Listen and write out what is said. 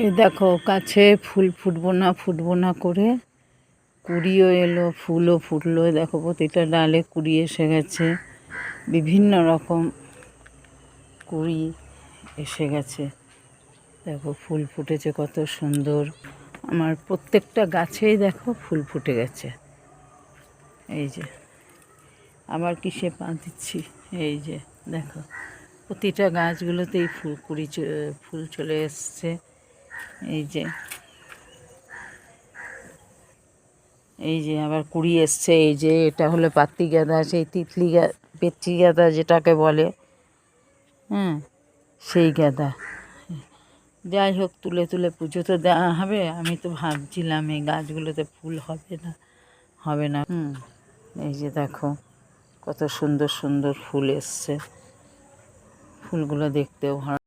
এই দেখো গাছে ফুল ফুটবো না করে কুড়িও এলো, ফুলও ফুটলো। দেখো প্রতিটা ডালে কুড়ি এসে গেছে, বিভিন্ন রকম কুড়ি এসে গেছে। দেখো ফুল ফুটেছে কত সুন্দর। আমার প্রত্যেকটা গাছেই দেখো ফুল ফুটে গেছে। এই যে আবার কিসে পা দিচ্ছি, এই যে দেখো প্রতিটা গাছগুলোতেই ফুল চলে এসছে। এই যে আবার কুড়ি এসছে। এই যে এটা হলো পাত্তি গাঁদা, সেই পেত্রী গাঁদা যেটাকে বলে, হ্যাঁ সেই গাঁদা। যাই হোক, তুলে তুলে পুজো তো দেওয়া হবে। আমি তো ভাবছিলাম এই গাছগুলোতে ফুল হবে না। এই যে দেখো কত সুন্দর সুন্দর ফুল এসছে। ফুলগুলো দেখতেও ভালো।